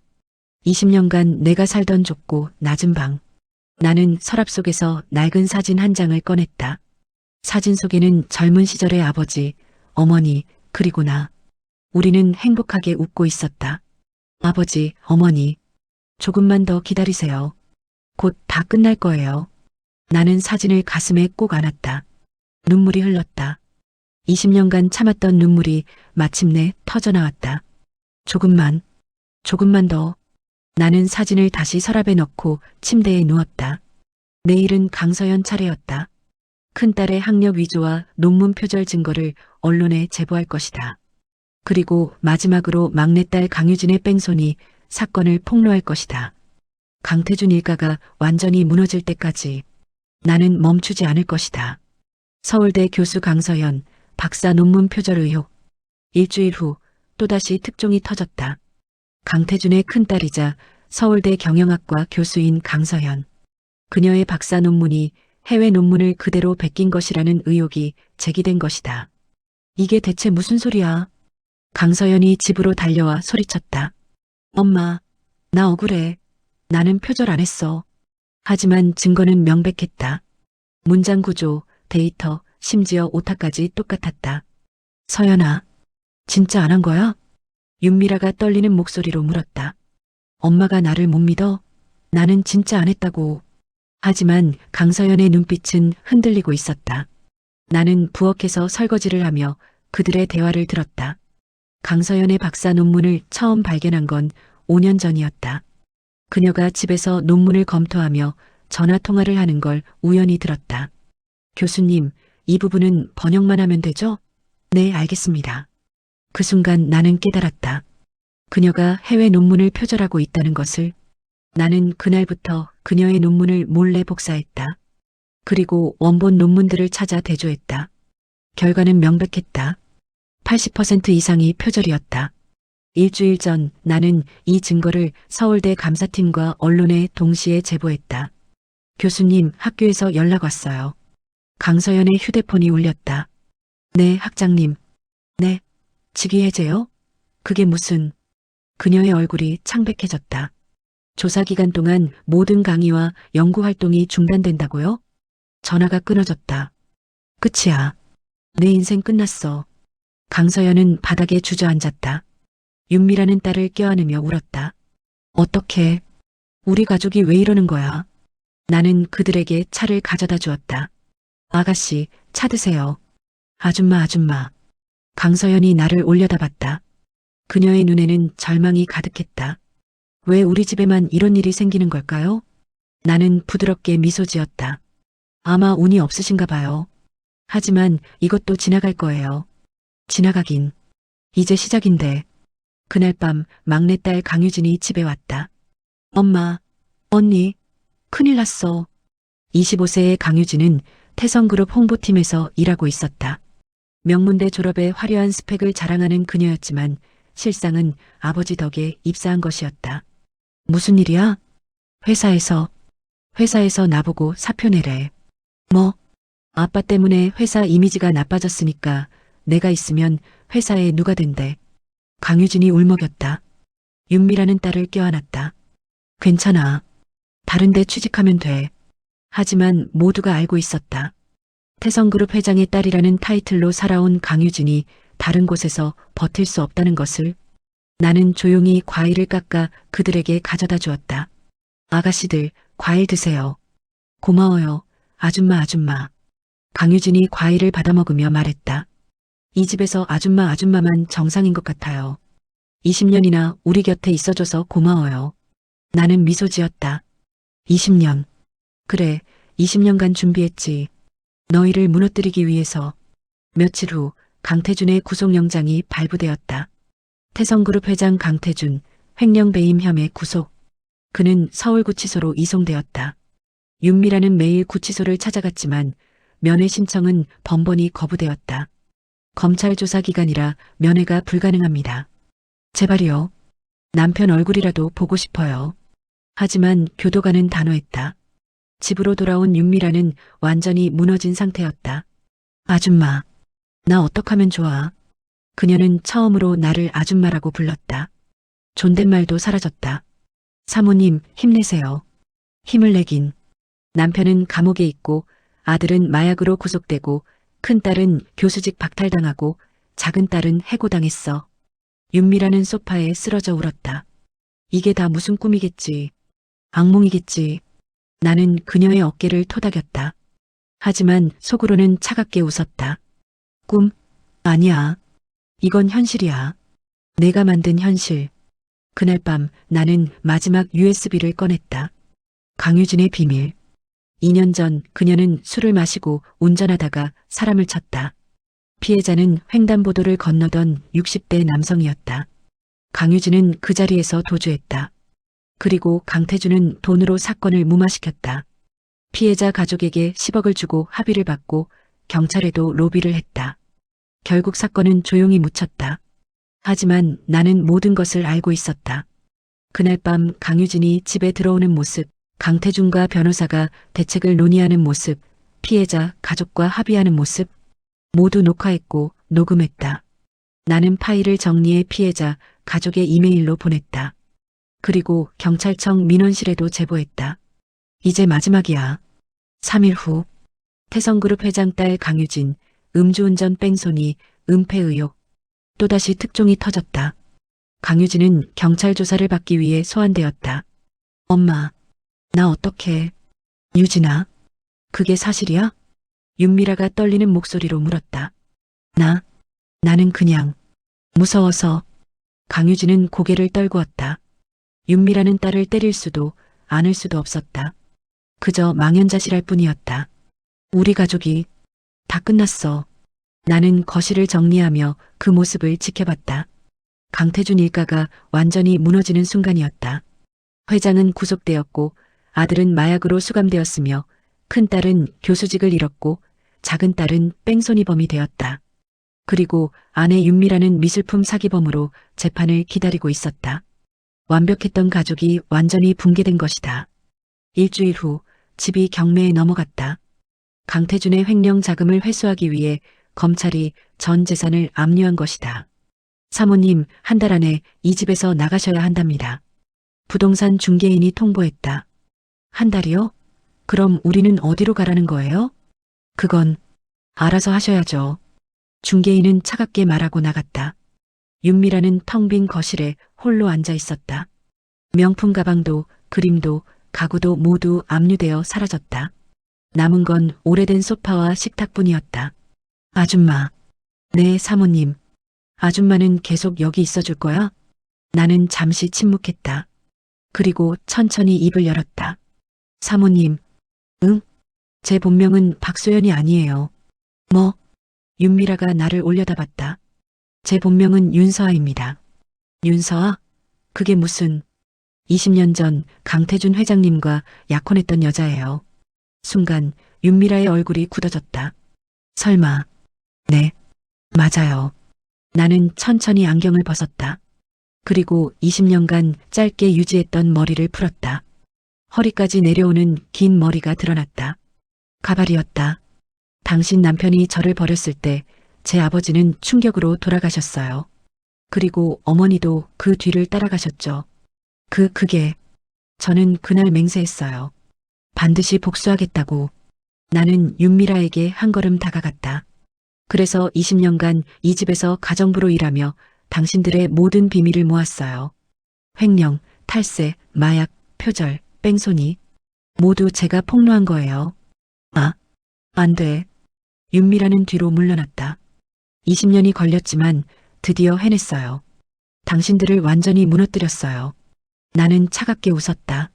20년간 내가 살던 좁고 낮은 방. 나는 서랍 속에서 낡은 사진 한 장을 꺼냈다. 사진 속에는 젊은 시절의 아버지, 어머니, 그리고 나. 우리는 행복하게 웃고 있었다. 아버지, 어머니, 조금만 더 기다리세요. 곧 다 끝날 거예요. 나는 사진을 가슴에 꼭 안았다. 눈물이 흘렀다. 20년간 참았던 눈물이 마침내 터져나왔다. 조금만 더. 나는 사진을 다시 서랍에 넣고 침대에 누웠다. 내일은 강서연 차례였다. 큰딸의 학력 위조와 논문 표절 증거를 언론에 제보할 것이다. 그리고 마지막으로 막내딸 강유진의 뺑소니 사건을 폭로할 것이다. 강태준 일가가 완전히 무너질 때까지 나는 멈추지 않을 것이다. 서울대 교수 강서연, 박사 논문 표절 의혹. 일주일 후 또다시 특종이 터졌다. 강태준의 큰딸이자 서울대 경영학과 교수인 강서연. 그녀의 박사 논문이 해외 논문을 그대로 베낀 것이라는 의혹이 제기된 것이다. 이게 대체 무슨 소리야? 강서연이 집으로 달려와 소리쳤다. 엄마, 나 억울해. 나는 표절 안 했어. 하지만 증거는 명백했다. 문장 구조, 데이터, 심지어 오타까지 똑같았다. 서연아, 진짜 안 한 거야? 윤미라가 떨리는 목소리로 물었다. 엄마가 나를 못 믿어? 나는 진짜 안 했다고. 하지만 강서연의 눈빛은 흔들리고 있었다. 나는 부엌에서 설거지를 하며 그들의 대화를 들었다. 강서연의 박사 논문을 처음 발견한 건 5년 전이었다. 그녀가 집에서 논문을 검토하며 전화 통화를 하는 걸 우연히 들었다. 교수님, 이 부분은 번역만 하면 되죠? 네, 알겠습니다. 그 순간 나는 깨달았다. 그녀가 해외 논문을 표절하고 있다는 것을. 나는 그날부터 그녀의 논문을 몰래 복사했다. 그리고 원본 논문들을 찾아 대조했다. 결과는 명백했다. 80% 이상이 표절이었다. 일주일 전 나는 이 증거를 서울대 감사팀과 언론에 동시에 제보했다. 교수님, 학교에서 연락 왔어요. 강서연의 휴대폰이 울렸다. 네, 학장님. 네, 직위 해제요? 그게 무슨... 그녀의 얼굴이 창백해졌다. 조사 기간 동안 모든 강의와 연구 활동이 중단된다고요? 전화가 끊어졌다. 끝이야. 내 인생 끝났어. 강서연은 바닥에 주저앉았다. 윤미라는 딸을 껴안으며 울었다. 어떡해. 우리 가족이 왜 이러는 거야? 나는 그들에게 차를 가져다 주었다. 아가씨, 차 드세요. 아줌마, 아줌마. 강서연이 나를 올려다봤다. 그녀의 눈에는 절망이 가득했다. 왜 우리 집에만 이런 일이 생기는 걸까요? 나는 부드럽게 미소 지었다. 아마 운이 없으신가 봐요. 하지만 이것도 지나갈 거예요. 지나가긴. 이제 시작인데. 그날 밤 막내딸 강유진이 집에 왔다. 엄마, 언니, 큰일 났어. 25세의 강유진은 태성그룹 홍보팀에서 일하고 있었다. 명문대 졸업에 화려한 스펙을 자랑하는 그녀였지만 실상은 아버지 덕에 입사한 것이었다. 무슨 일이야? 회사에서 나보고 사표 내래. 뭐? 아빠 때문에 회사 이미지가 나빠졌으니까 내가 있으면 회사에 누가 된대. 강유진이 울먹였다. 윤미라는 딸을 껴안았다. 괜찮아. 다른 데 취직하면 돼. 하지만 모두가 알고 있었다. 태성그룹 회장의 딸이라는 타이틀로 살아온 강유진이 다른 곳에서 버틸 수 없다는 것을. 나는 조용히 과일을 깎아 그들에게 가져다 주었다. 아가씨들, 과일 드세요. 고마워요, 아줌마, 아줌마. 강유진이 과일을 받아먹으며 말했다. 이 집에서 아줌마, 아줌마만 정상인 것 같아요. 20년이나 우리 곁에 있어줘서 고마워요. 나는 미소 지었다. 20년. 그래, 20년간 준비했지. 너희를 무너뜨리기 위해서. 며칠 후 강태준의 구속영장이 발부되었다. 태성그룹 회장 강태준, 횡령배임 혐의 구속. 그는 서울구치소로 이송되었다. 윤미라는 매일 구치소를 찾아갔지만 면회 신청은 번번이 거부되었다. 검찰 조사 기간이라 면회가 불가능합니다. 제발요. 남편 얼굴이라도 보고 싶어요. 하지만 교도관은 단호했다. 집으로 돌아온 윤미라는 완전히 무너진 상태였다. 아줌마, 나 어떡하면 좋아? 그녀는 처음으로 나를 아줌마라고 불렀다. 존댓말도 사라졌다. 사모님, 힘내세요. 힘을 내긴. 남편은 감옥에 있고 아들은 마약으로 구속되고 큰딸은 교수직 박탈당하고 작은 딸은 해고당했어. 윤미라는 소파에 쓰러져 울었다. 이게 다 무슨 꿈이겠지. 악몽이겠지. 나는 그녀의 어깨를 토닥였다. 하지만 속으로는 차갑게 웃었다. 꿈? 아니야. 이건 현실이야. 내가 만든 현실. 그날 밤 나는 마지막 USB를 꺼냈다. 강유진의 비밀. 2년 전 그녀는 술을 마시고 운전하다가 사람을 쳤다. 피해자는 횡단보도를 건너던 60대 남성이었다. 강유진은 그 자리에서 도주했다. 그리고 강태준은 돈으로 사건을 무마시켰다. 피해자 가족에게 10억을 주고 합의를 받고 경찰에도 로비를 했다. 결국 사건은 조용히 묻혔다. 하지만 나는 모든 것을 알고 있었다. 그날 밤 강유진이 집에 들어오는 모습, 강태준과 변호사가 대책을 논의하는 모습, 피해자 가족과 합의하는 모습, 모두 녹화했고 녹음했다. 나는 파일을 정리해 피해자 가족의 이메일로 보냈다. 그리고 경찰청 민원실에도 제보했다. 이제 마지막이야. 3일 후 태성그룹 회장 딸 강유진, 음주운전 뺑소니, 은폐 의혹. 또다시 특종이 터졌다. 강유진은 경찰 조사를 받기 위해 소환되었다. 엄마, 나 어떡해? 유진아, 그게 사실이야? 윤미라가 떨리는 목소리로 물었다. 나는 그냥 무서워서. 강유진은 고개를 떨구었다. 윤미라는 딸을 때릴 수도 안을 수도 없었다. 그저 망연자실할 뿐이었다. 우리 가족이 다 끝났어. 나는 거실을 정리하며 그 모습을 지켜봤다. 강태준 일가가 완전히 무너지는 순간이었다. 회장은 구속되었고 아들은 마약으로 수감되었으며 큰딸은 교수직을 잃었고 작은 딸은 뺑소니범이 되었다. 그리고 아내 윤미라는 미술품 사기범으로 재판을 기다리고 있었다. 완벽했던 가족이 완전히 붕괴된 것이다. 일주일 후 집이 경매에 넘어갔다. 강태준의 횡령 자금을 회수하기 위해 검찰이 전 재산을 압류한 것이다. 사모님, 한 달 안에 이 집에서 나가셔야 한답니다. 부동산 중개인이 통보했다. 한 달이요? 그럼 우리는 어디로 가라는 거예요? 그건 알아서 하셔야죠. 중개인은 차갑게 말하고 나갔다. 윤미라는 텅 빈 거실에 홀로 앉아 있었다. 명품 가방도 그림도 가구도 모두 압류되어 사라졌다. 남은 건 오래된 소파와 식탁뿐이었다. 아줌마. 네, 사모님. 아줌마는 계속 여기 있어줄 거야? 나는 잠시 침묵했다. 그리고 천천히 입을 열었다. 사모님. 응? 제 본명은 박소연이 아니에요. 뭐? 윤미라가 나를 올려다봤다. 제 본명은 윤서아입니다. 윤서아? 그게 무슨... 20년 전 강태준 회장님과 약혼했던 여자예요. 순간 윤미라의 얼굴이 굳어졌다. 설마... 네, 맞아요. 나는 천천히 안경을 벗었다. 그리고 20년간 짧게 유지했던 머리를 풀었다. 허리까지 내려오는 긴 머리가 드러났다. 가발이었다. 당신 남편이 저를 버렸을 때 제 아버지는 충격으로 돌아가셨어요. 그리고 어머니도 그 뒤를 따라가셨죠. 그게 저는 그날 맹세했어요. 반드시 복수하겠다고. 나는 윤미라에게 한 걸음 다가갔다. 그래서 20년간 이 집에서 가정부로 일하며 당신들의 모든 비밀을 모았어요. 횡령, 탈세, 마약, 표절, 뺑소니. 모두 제가 폭로한 거예요. 아, 안 돼. 윤미라는 뒤로 물러났다. 20년이 걸렸지만 드디어 해냈어요. 당신들을 완전히 무너뜨렸어요. 나는 차갑게 웃었다.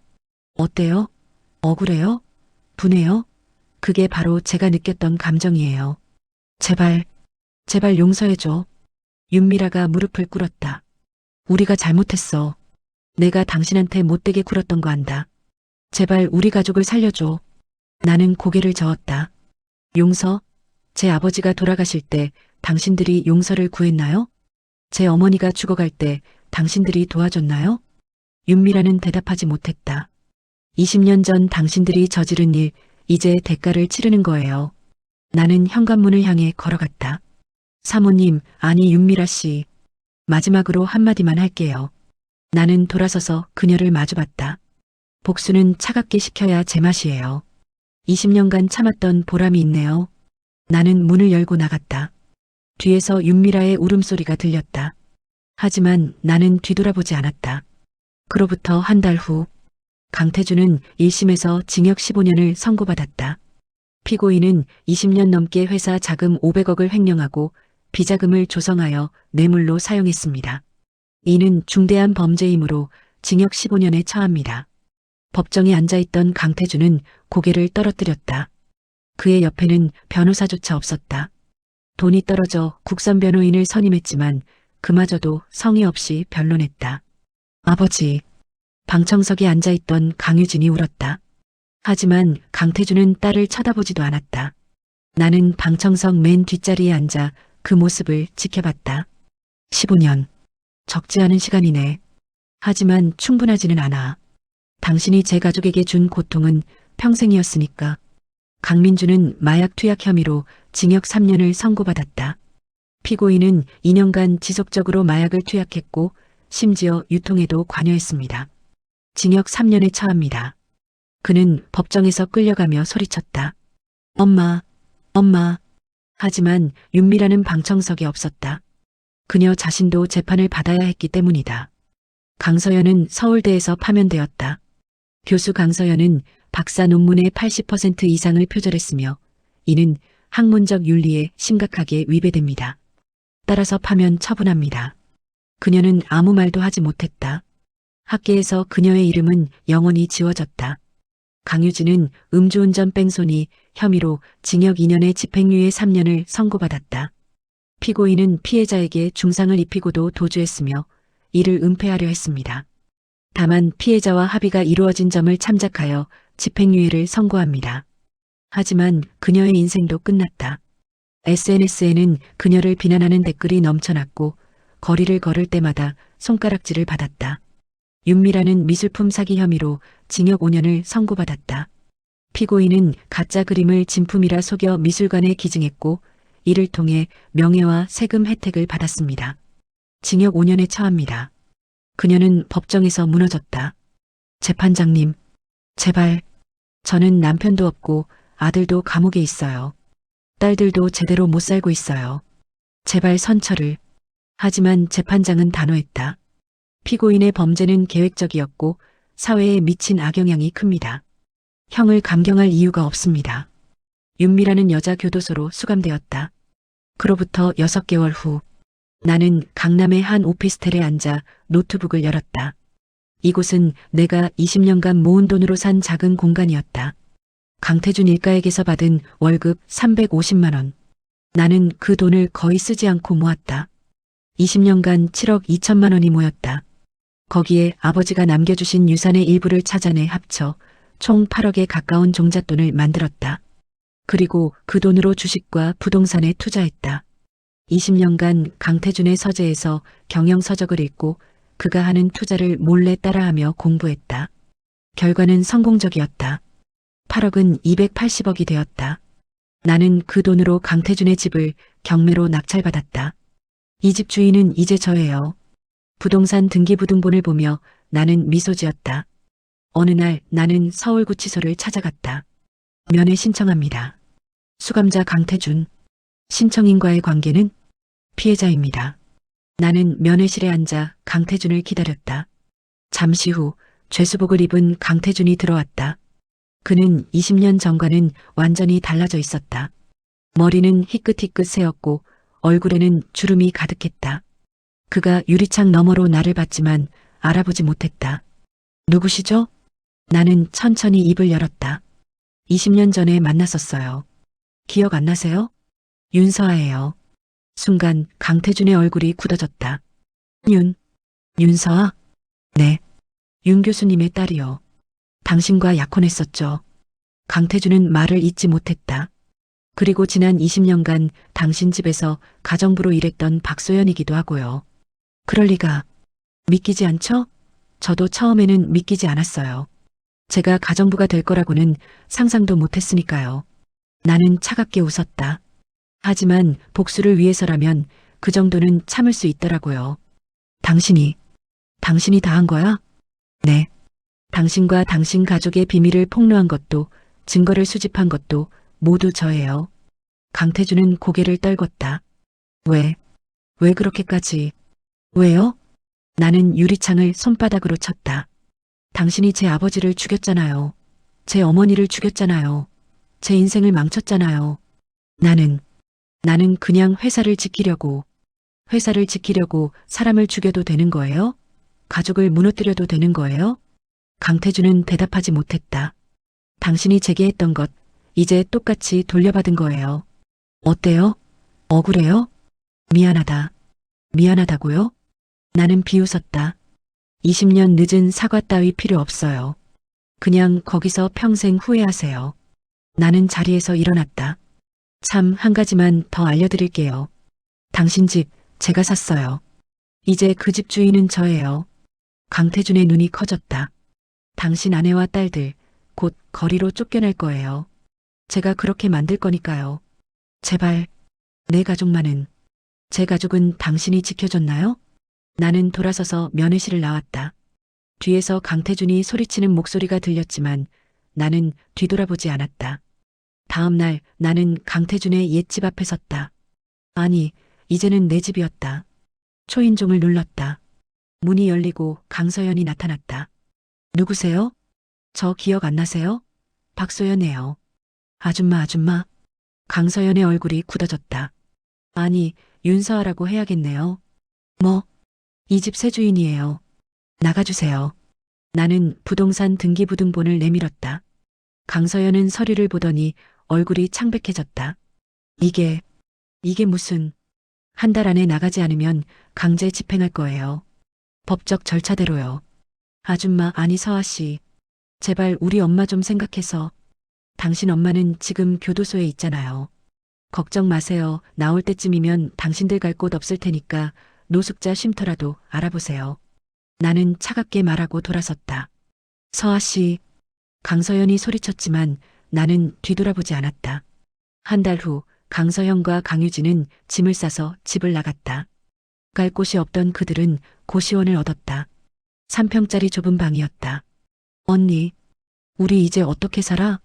어때요? 억울해요? 분해요? 그게 바로 제가 느꼈던 감정이에요. 제발 용서해줘. 윤미라가 무릎을 꿇었다. 우리가 잘못했어. 내가 당신한테 못되게 굴었던 거 안다. 제발 우리 가족을 살려줘. 나는 고개를 저었다. 용서? 제 아버지가 돌아가실 때 당신들이 용서를 구했나요? 제 어머니가 죽어갈 때 당신들이 도와줬나요? 윤미라는 대답하지 못했다. 20년 전 당신들이 저지른 일, 이제 대가를 치르는 거예요. 나는 현관문을 향해 걸어갔다. 사모님, 아니 윤미라 씨. 마지막으로 한마디만 할게요. 나는 돌아서서 그녀를 마주봤다. 복수는 차갑게 식혀야 제맛이에요. 20년간 참았던 보람이 있네요. 나는 문을 열고 나갔다. 뒤에서 윤미라의 울음소리가 들렸다. 하지만 나는 뒤돌아보지 않았다. 그로부터 한 달 후, 강태준은 1심에서 징역 15년을 선고받았다. 피고인은 20년 넘게 회사 자금 500억을 횡령하고 비자금을 조성하여 뇌물로 사용했습니다. 이는 중대한 범죄이므로 징역 15년에 처합니다. 법정에 앉아있던 강태준은 고개를 떨어뜨렸다. 그의 옆에는 변호사조차 없었다. 돈이 떨어져 국선 변호인을 선임했지만 그마저도 성의 없이 변론했다. 아버지. 방청석에 앉아있던 강유진이 울었다. 하지만 강태준은 딸을 쳐다보지도 않았다. 나는 방청석 맨 뒷자리에 앉아 그 모습을 지켜봤다. 15년. 적지 않은 시간이네. 하지만 충분하지는 않아. 당신이 제 가족에게 준 고통은 평생이었으니까. 강민주는 마약 투약 혐의로 징역 3년을 선고받았다. 피고인은 2년간 지속적으로 마약을 투약했고 심지어 유통에도 관여했습니다. 징역 3년에 처합니다. 그는 법정에서 끌려가며 소리쳤다. 엄마, 엄마. 하지만 윤미라는 방청석에 없었다. 그녀 자신도 재판을 받아야 했기 때문이다. 강서연은 서울대에서 파면되었다. 교수 강서연은 박사 논문의 80% 이상을 표절했으며 이는 학문적 윤리에 심각하게 위배됩니다. 따라서 파면 처분합니다. 그녀는 아무 말도 하지 못했다. 학계에서 그녀의 이름은 영원히 지워졌다. 강유진은 음주운전 뺑소니 혐의로 징역 2년에 집행유예 3년을 선고받았다. 피고인은 피해자에게 중상을 입히고도 도주했으며 이를 은폐하려 했습니다. 다만 피해자와 합의가 이루어진 점을 참작하여 집행유예를 선고합니다. 하지만 그녀의 인생도 끝났다. SNS에는 그녀를 비난하는 댓글이 넘쳐났고 거리를 걸을 때마다 손가락질을 받았다. 윤미라는 미술품 사기 혐의로 징역 5년을 선고받았다. 피고인은 가짜 그림을 진품이라 속여 미술관에 기증했고 이를 통해 명예와 세금 혜택을 받았습니다. 징역 5년에 처합니다. 그녀는 법정에서 무너졌다. 재판장님, 제발. 저는 남편도 없고 아들도 감옥에 있어요. 딸들도 제대로 못 살고 있어요. 제발 선처를. 하지만 재판장은 단호했다. 피고인의 범죄는 계획적이었고 사회에 미친 악영향이 큽니다. 형을 감경할 이유가 없습니다. 윤미라는 여자 교도소로 수감되었다. 그로부터 6개월 후 나는 강남의 한 오피스텔에 앉아 노트북을 열었다. 이곳은 내가 20년간 모은 돈으로 산 작은 공간이었다. 강태준 일가에게서 받은 월급 350만 원. 나는 그 돈을 거의 쓰지 않고 모았다. 20년간 7억 2천만 원이 모였다. 거기에 아버지가 남겨주신 유산의 일부를 찾아내 합쳐 총 8억에 가까운 종잣돈을 만들었다. 그리고 그 돈으로 주식과 부동산에 투자했다. 20년간 강태준의 서재에서 경영서적을 읽고 그가 하는 투자를 몰래 따라하며 공부했다. 결과는 성공적이었다. 8억은 280억이 되었다. 나는 그 돈으로 강태준의 집을 경매로 낙찰받았다. 이 집 주인은 이제 저예요. 부동산 등기부등본을 보며 나는 미소 지었다. 어느 날 나는 서울구치소를 찾아갔다. 면회 신청합니다. 수감자 강태준. 신청인과의 관계는 피해자입니다. 나는 면회실에 앉아 강태준을 기다렸다. 잠시 후 죄수복을 입은 강태준이 들어왔다. 그는 20년 전과는 완전히 달라져 있었다. 머리는 희끗희끗 새었고 얼굴에는 주름이 가득했다. 그가 유리창 너머로 나를 봤지만 알아보지 못했다. 누구시죠? 나는 천천히 입을 열었다. 20년 전에 만났었어요. 기억 안 나세요? 윤서아예요. 순간 강태준의 얼굴이 굳어졌다. 윤서아? 네. 윤 교수님의 딸이요. 당신과 약혼했었죠. 강태준은 말을 잇지 못했다. 그리고 지난 20년간 당신 집에서 가정부로 일했던 박소연이기도 하고요. 그럴 리가. 믿기지 않죠? 저도 처음에는 믿기지 않았어요. 제가 가정부가 될 거라고는 상상도 못했으니까요. 나는 차갑게 웃었다. 하지만 복수를 위해서라면 그 정도는 참을 수 있더라고요. 당신이 다 한 거야? 네. 당신과 당신 가족의 비밀을 폭로한 것도 증거를 수집한 것도 모두 저예요. 강태준은 고개를 떨궜다. 왜 그렇게까지? 왜요? 나는 유리창을 손바닥으로 쳤다. 당신이 제 아버지를 죽였잖아요. 제 어머니를 죽였잖아요. 제 인생을 망쳤잖아요. 나는 그냥 회사를 지키려고 사람을 죽여도 되는 거예요? 가족을 무너뜨려도 되는 거예요? 강태준은 대답하지 못했다. 당신이 제게 했던 것, 이제 똑같이 돌려받은 거예요. 어때요? 억울해요? 미안하다고요? 나는 비웃었다. 20년 늦은 사과 따위 필요 없어요. 그냥 거기서 평생 후회하세요. 나는 자리에서 일어났다. 참, 한 가지만 더 알려드릴게요. 당신 집 제가 샀어요. 이제 그 집 주인은 저예요. 강태준의 눈이 커졌다. 당신 아내와 딸들 곧 거리로 쫓겨날 거예요. 제가 그렇게 만들 거니까요. 제발, 내 가족만은, 제 가족은 당신이 지켜줬나요? 나는 돌아서서 면회실을 나왔다. 뒤에서 강태준이 소리치는 목소리가 들렸지만 나는 뒤돌아보지 않았다. 다음 날 나는 강태준의 옛집 앞에 섰다. 아니, 이제는 내 집이었다. 초인종을 눌렀다. 문이 열리고 강서연이 나타났다. 누구세요? 저 기억 안 나세요? 박소연이에요. 아줌마. 강서연의 얼굴이 굳어졌다. 아니, 윤서아라고 해야겠네요. 뭐? 이 집 새 주인이에요. 나가주세요. 나는 부동산 등기부등본을 내밀었다. 강서연은 서류를 보더니 얼굴이 창백해졌다. 이게 무슨, 한 달 안에 나가지 않으면 강제 집행할 거예요. 법적 절차대로요. 아줌마, 아니 서아 씨. 제발 우리 엄마 좀 생각해서. 당신 엄마는 지금 교도소에 있잖아요. 걱정 마세요. 나올 때쯤이면 당신들 갈 곳 없을 테니까 노숙자 쉼터라도 알아보세요. 나는 차갑게 말하고 돌아섰다. 서아 씨. 강서연이 소리쳤지만 나는 뒤돌아보지 않았다. 한 달 후 강서연과 강유진은 짐을 싸서 집을 나갔다. 갈 곳이 없던 그들은 고시원을 얻었다. 3평짜리 좁은 방이었다. 언니, 우리 이제 어떻게 살아?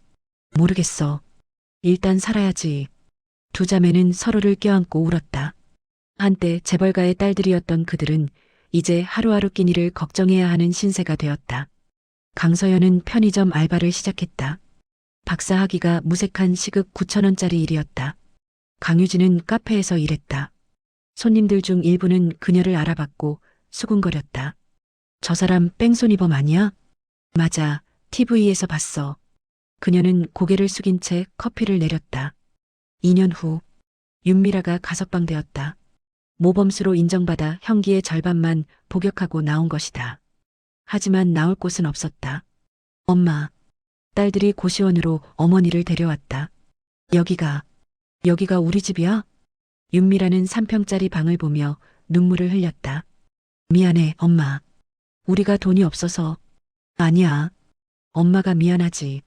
모르겠어. 일단 살아야지. 두 자매는 서로를 껴안고 울었다. 한때 재벌가의 딸들이었던 그들은 이제 하루하루 끼니를 걱정해야 하는 신세가 되었다. 강서연은 편의점 알바를 시작했다. 박사학위가 무색한 시급 9,000원짜리 일이었다. 강유진은 카페에서 일했다. 손님들 중 일부는 그녀를 알아봤고 수군거렸다. 저 사람 뺑소니범 아니야? 맞아, TV에서 봤어. 그녀는 고개를 숙인 채 커피를 내렸다. 2년 후 윤미라가 가석방되었다. 모범수로 인정받아 형기의 절반만 복역하고 나온 것이다. 하지만 나올 곳은 없었다. 엄마, 딸들이 고시원으로 어머니를 데려왔다. 여기가 우리 집이야? 윤미라는 3평짜리 방을 보며 눈물을 흘렸다. 미안해, 엄마. 우리가 돈이 없어서. 아니야. 엄마가 미안하지.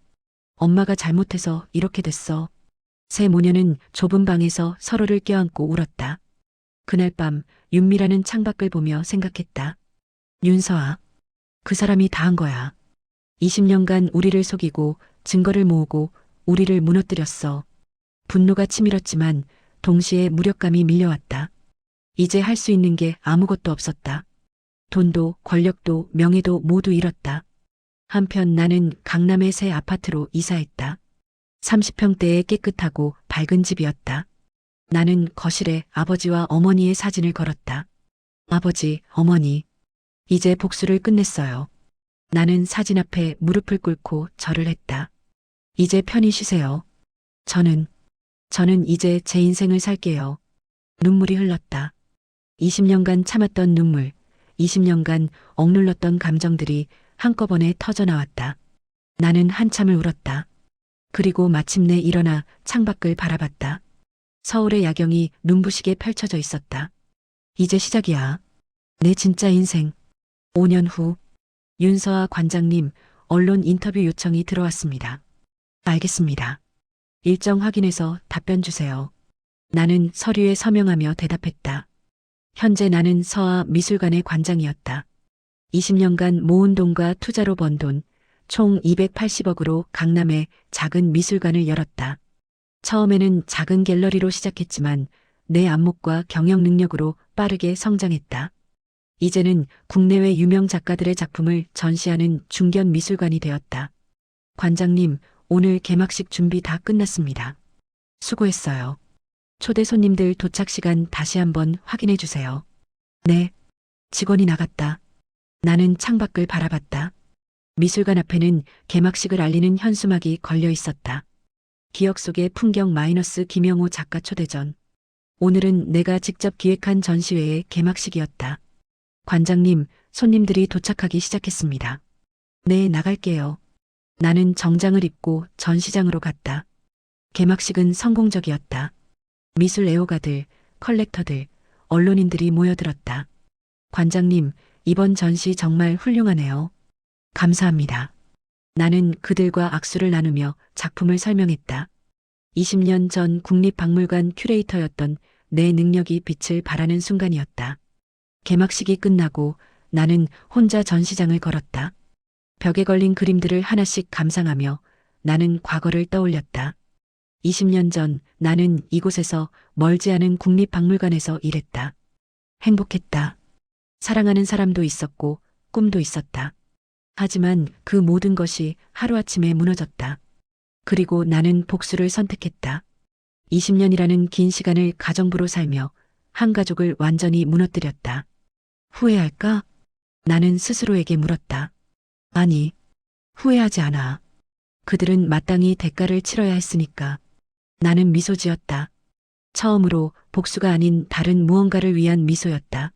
엄마가 잘못해서 이렇게 됐어. 세 모녀는 좁은 방에서 서로를 껴안고 울었다. 그날 밤 윤미라는 창밖을 보며 생각했다. 윤서아, 그 사람이 다 한 거야. 20년간 우리를 속이고 증거를 모으고 우리를 무너뜨렸어. 분노가 치밀었지만 동시에 무력감이 밀려왔다. 이제 할 수 있는 게 아무것도 없었다. 돈도 권력도 명예도 모두 잃었다. 한편 나는 강남의 새 아파트로 이사했다. 30평대의 깨끗하고 밝은 집이었다. 나는 거실에 아버지와 어머니의 사진을 걸었다. 아버지, 어머니, 이제 복수를 끝냈어요. 나는 사진 앞에 무릎을 꿇고 절을 했다. 이제 편히 쉬세요. 저는 이제 제 인생을 살게요. 눈물이 흘렀다. 20년간 참았던 눈물, 20년간 억눌렀던 감정들이 한꺼번에 터져나왔다. 나는 한참을 울었다. 그리고 마침내 일어나 창밖을 바라봤다. 서울의 야경이 눈부시게 펼쳐져 있었다. 이제 시작이야. 내 진짜 인생. 5년 후 윤서아 관장님, 언론 인터뷰 요청이 들어왔습니다. 알겠습니다. 일정 확인해서 답변 주세요. 나는 서류에 서명하며 대답했다. 현재 나는 서아 미술관의 관장이었다. 20년간 모은 돈과 투자로 번 돈, 총 280억으로 강남에 작은 미술관을 열었다. 처음에는 작은 갤러리로 시작했지만 내 안목과 경영 능력으로 빠르게 성장했다. 이제는 국내외 유명 작가들의 작품을 전시하는 중견 미술관이 되었다. 관장님, 오늘 개막식 준비 다 끝났습니다. 수고했어요. 초대 손님들 도착 시간 다시 한번 확인해 주세요. 네. 직원이 나갔다. 나는 창밖을 바라봤다. 미술관 앞에는 개막식을 알리는 현수막이 걸려 있었다. 기억 속의 풍경 마이너스 김영호 작가 초대전. 오늘은 내가 직접 기획한 전시회의 개막식이었다. 관장님, 손님들이 도착하기 시작했습니다. 네, 나갈게요. 나는 정장을 입고 전시장으로 갔다. 개막식은 성공적이었다. 미술 애호가들, 컬렉터들, 언론인들이 모여들었다. 관장님, 이번 전시 정말 훌륭하네요. 감사합니다. 나는 그들과 악수를 나누며 작품을 설명했다. 20년 전 국립박물관 큐레이터였던 내 능력이 빛을 발하는 순간이었다. 개막식이 끝나고 나는 혼자 전시장을 걸었다. 벽에 걸린 그림들을 하나씩 감상하며 나는 과거를 떠올렸다. 20년 전 나는 이곳에서 멀지 않은 국립박물관에서 일했다. 행복했다. 사랑하는 사람도 있었고 꿈도 있었다. 하지만 그 모든 것이 하루아침에 무너졌다. 그리고 나는 복수를 선택했다. 20년이라는 긴 시간을 가정부로 살며 한 가족을 완전히 무너뜨렸다. 후회할까? 나는 스스로에게 물었다. 아니, 후회하지 않아. 그들은 마땅히 대가를 치러야 했으니까. 나는 미소 지었다. 처음으로 복수가 아닌 다른 무언가를 위한 미소였다.